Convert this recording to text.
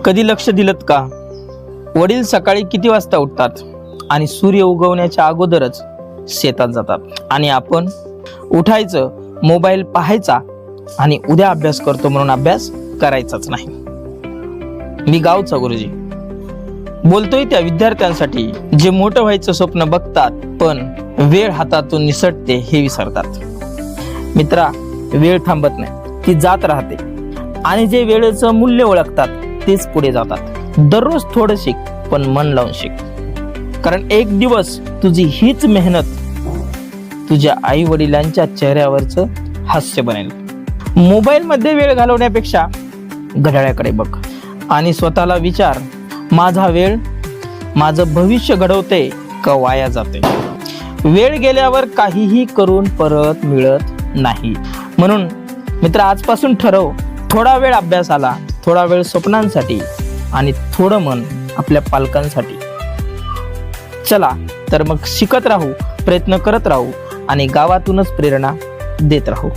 कधी लक्ष दिलत का? वडील सकाळी किती वाजता उठतात आणि सूर्य उगवण्याच्या अगोदरच शेतात जातात आणि आपण उठायचं, मोबाईल पाहायचा आणि उद्या अभ्यास करतो म्हणून अभ्यास करायचाच नाही. मी गावचा गुरुजी बोलतोय त्या विद्यार्थ्यांसाठी जे मोठं व्हायचं स्वप्न बघतात पण वेळ हातातून निसटते हे विसरतात. मित्रा, वेळ थांबत नाही, ती जात राहते आणि जे वेळेचं मूल्य ओळखतात तेच पुढे जातात. दररोज थोडं शिक, पण मन लावून शिक, कारण एक दिवस तुझी हीच मेहनत तुझ्या आई वडिलांच्या चेहऱ्यावरचं हास्य बनेल. मोबाईल मध्ये वेळ घालवण्यापेक्षा घड्याळाकडे बघ आणि स्वतःला विचार, माझा वेळ माझं भविष्य घडवते का वाया जाते? वेळ गेल्यावर काहीही करून परत मिळत नाही. म्हणून मित्र, आजपासून ठरव, थोडा वेळ अभ्यासाला, थोडा वेळ स्वप्नांसाठी आणि थोडं मन आपल्या पालकांसाठी. चला तर मग शिकत राहू, प्रयत्न करत राहू आणि गावातूनच प्रेरणा देत राहू.